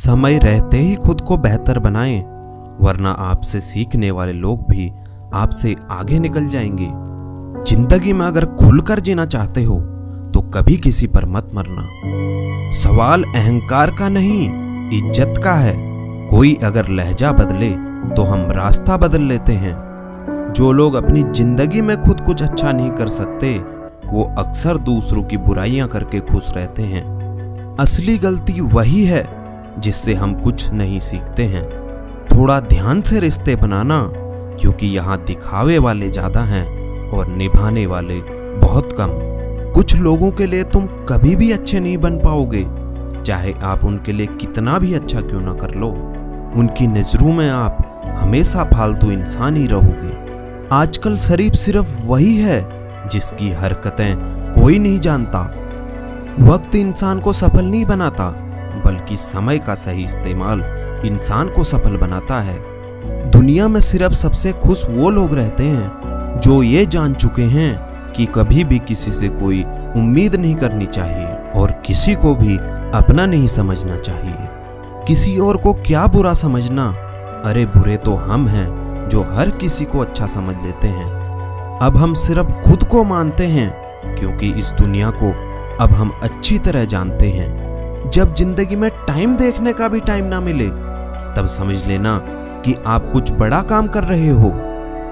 समय रहते ही खुद को बेहतर बनाएं, वरना आपसे सीखने वाले लोग भी आपसे आगे निकल जाएंगे। जिंदगी में अगर खुलकर जीना चाहते हो तो कभी किसी पर मत मरना। सवाल अहंकार का नहीं, इज्जत का है। कोई अगर लहजा बदले तो हम रास्ता बदल लेते हैं। जो लोग अपनी जिंदगी में खुद कुछ अच्छा नहीं कर सकते, वो अक्सर दूसरों की बुराइयां करके खुश रहते हैं। असली गलती वही है जिससे हम कुछ नहीं सीखते हैं। थोड़ा ध्यान से रिश्ते बनाना, क्योंकि यहाँ दिखावे वाले ज्यादा हैं और निभाने वाले बहुत कम। कुछ लोगों के लिए तुम कभी भी अच्छे नहीं बन पाओगे, चाहे आप उनके लिए कितना भी अच्छा क्यों ना कर लो। उनकी नजरों में आप हमेशा फालतू इंसान ही रहोगे। आजकल शरीफ सिर्फ वही है जिसकी हरकतें कोई नहीं जानता। वक्त इंसान को सफल नहीं बनाता, बल्कि समय का सही इस्तेमाल इंसान को सफल बनाता है। दुनिया में सिर्फ सबसे खुश वो लोग रहते हैं जो ये जान चुके हैं कि कभी भी किसी से कोई उम्मीद नहीं करनी चाहिए और किसी को भी अपना नहीं समझना चाहिए। किसी और को क्या बुरा समझना, अरे बुरे तो हम हैं जो हर किसी को अच्छा समझ लेते हैं। अब हम सिर्फ खुद को मानते हैं, क्योंकि इस दुनिया को अब हम अच्छी तरह जानते हैं। जब जिंदगी में टाइम देखने का भी टाइम ना मिले, तब समझ लेना कि आप कुछ बड़ा काम कर रहे हो।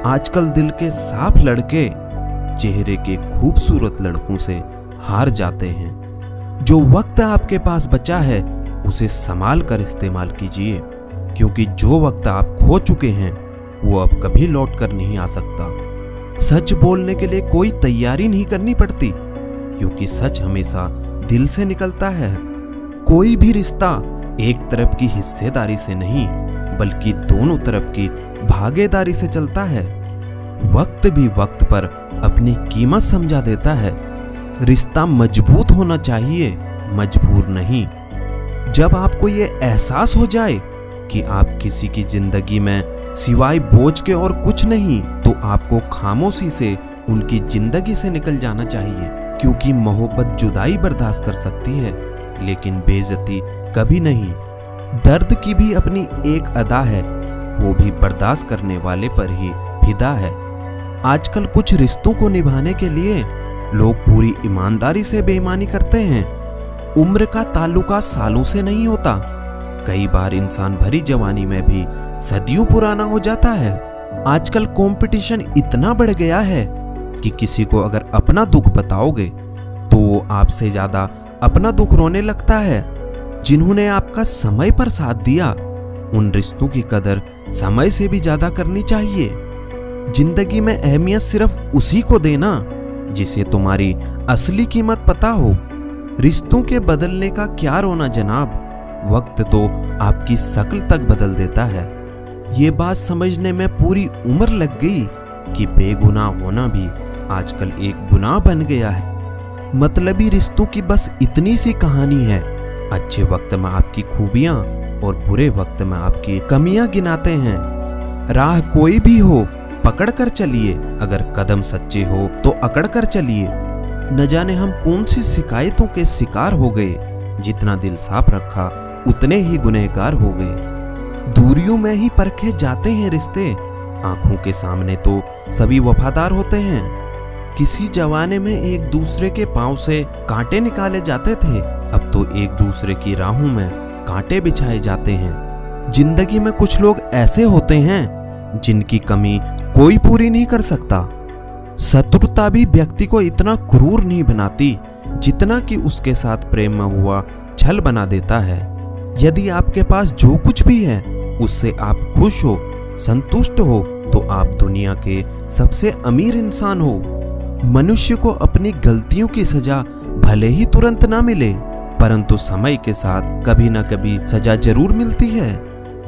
आजकल दिल के साफ लड़के चेहरे के खूबसूरत लड़कों से हार जाते हैं। जो वक्त आपके पास बचा है उसे संभाल कर इस्तेमाल कीजिए, क्योंकि जो वक्त आप खो चुके हैं वो अब कभी लौट कर नहीं आ सकता। सच बोलने के लिए कोई तैयारी नहीं करनी पड़ती, क्योंकि सच हमेशा दिल से निकलता है। कोई भी रिश्ता एक तरफ की हिस्सेदारी से नहीं, बल्कि दोनों तरफ की भागीदारी से चलता है। वक्त भी वक्त पर अपनी कीमत समझा देता है। रिश्ता मजबूत होना चाहिए, मजबूर नहीं। जब आपको ये एहसास हो जाए कि आप किसी की जिंदगी में सिवाय बोझ के और कुछ नहीं, तो आपको खामोशी से उनकी जिंदगी से निकल जाना चाहिए। क्योंकि मोहब्बत जुदाई बर्दाश्त कर सकती है, लेकिन बेइज्जती कभी नहीं। दर्द की भी अपनी एक अदा है, वो भी बर्दाश्त करने वाले पर ही फिदा है। आजकल कुछ रिश्तों को निभाने के लिए लोग पूरी ईमानदारी से बेईमानी करते हैं। उम्र का ताल्लुका सालों से नहीं होता। कई बार इंसान भरी जवानी में भी सदियों पुराना हो जाता है। आजकल कंपटीशन इतना बढ़ गया है कि किसी को अगर अपना दुख बताओगे तो वो आपसे ज्यादा अपना दुख रोने लगता है। जिन्होंने आपका समय पर साथ दिया, उन रिश्तों की कदर समय से भी ज्यादा करनी चाहिए। जिंदगी में अहमियत सिर्फ उसी को देना जिसे तुम्हारी असली कीमत पता हो। रिश्तों के बदलने का क्या रोना जनाब, वक्त तो आपकी शक्ल तक बदल देता है। ये बात समझने में पूरी उम्र लग गई कि बेगुनाह होना भी आजकल एक गुनाह बन गया है। मतलबी रिश्तों की बस इतनी सी कहानी है। अच्छे वक्त में आपकी खूबियां और बुरे वक्त में आपकी कमियां गिनाते हैं। राह कोई भी हो, पकड़ कर चलिए। अगर कदम सच्चे हो तो अकड़ कर चलिए। न जाने हम कौन सी शिकायतों के शिकार हो गए। जितना दिल साफ रखा उतने ही गुनहगार हो गए। दूरियों में ही परखे जाते हैं रिश्ते, आंखों के सामने तो सभी वफादार होते हैं। किसी जमाने में एक दूसरे के पांव से कांटे निकाले जाते थे, अब तो एक दूसरे की राहों में कांटे बिछाए जाते हैं। जिंदगी में कुछ लोग ऐसे होते हैं जिनकी कमी कोई पूरी नहीं कर सकता। शत्रुता भी व्यक्ति को इतना क्रूर नहीं बनाती जितना कि उसके साथ प्रेम में हुआ छल बना देता है। यदि आपके पास जो कुछ भी है उससे आप खुश हो, संतुष्ट हो, तो आप दुनिया के सबसे अमीर इंसान हो। मनुष्य को अपनी गलतियों की सजा भले ही तुरंत ना मिले, परंतु समय के साथ कभी ना कभी सजा जरूर मिलती है।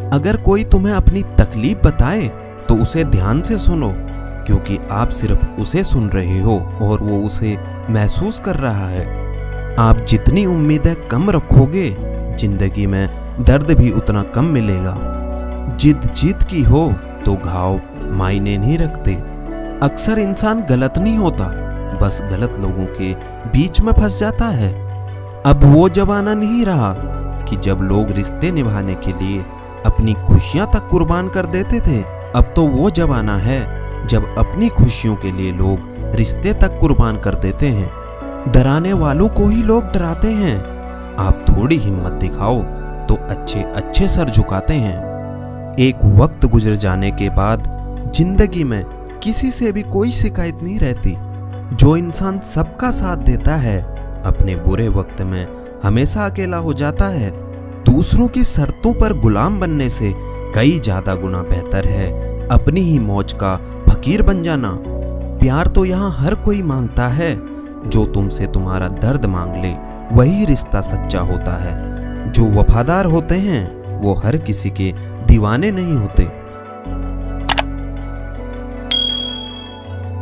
अगर कोई तुम्हें अपनी तकलीफ बताए तो उसे ध्यान से सुनो, क्योंकि आप सिर्फ उसे सुन रहे हो और वो उसे महसूस कर रहा है। आप जितनी उम्मीदें कम रखोगे, जिंदगी में दर्द भी उतना कम मिलेगा। जिद जीत की हो तो घाव मायने नहीं रखते। अक्सर इंसान गलत नहीं होता, बस गलत लोगों के बीच में फंस जाता है। अब वो जमाना नहीं रहा कि जब लोग रिश्ते निभाने के लिए अपनी खुशियां तक कुर्बान कर देते थे, अब तो वो जमाना है जब अपनी खुशियों के लिए लोग रिश्ते तक कुर्बान कर देते हैं। डराने वालों को ही लोग डराते हैं। आप थोड़ी हिम्मत दिखाओ तो अच्छे अच्छे सर झुकाते हैं। एक वक्त गुजर जाने के बाद जिंदगी में किसी से भी कोई शिकायत नहीं रहती। जो इंसान सबका साथ देता है अपने बुरे वक्त में हमेशा अकेला हो जाता है। दूसरों की शर्तों पर गुलाम बनने से कई ज्यादा गुना बेहतर है अपनी ही मौज का फकीर बन जाना। प्यार तो यहाँ हर कोई मांगता है, जो तुमसे तुम्हारा दर्द मांग ले वही रिश्ता सच्चा होता है। जो वफादार होते हैं वो हर किसी के दीवाने नहीं होते।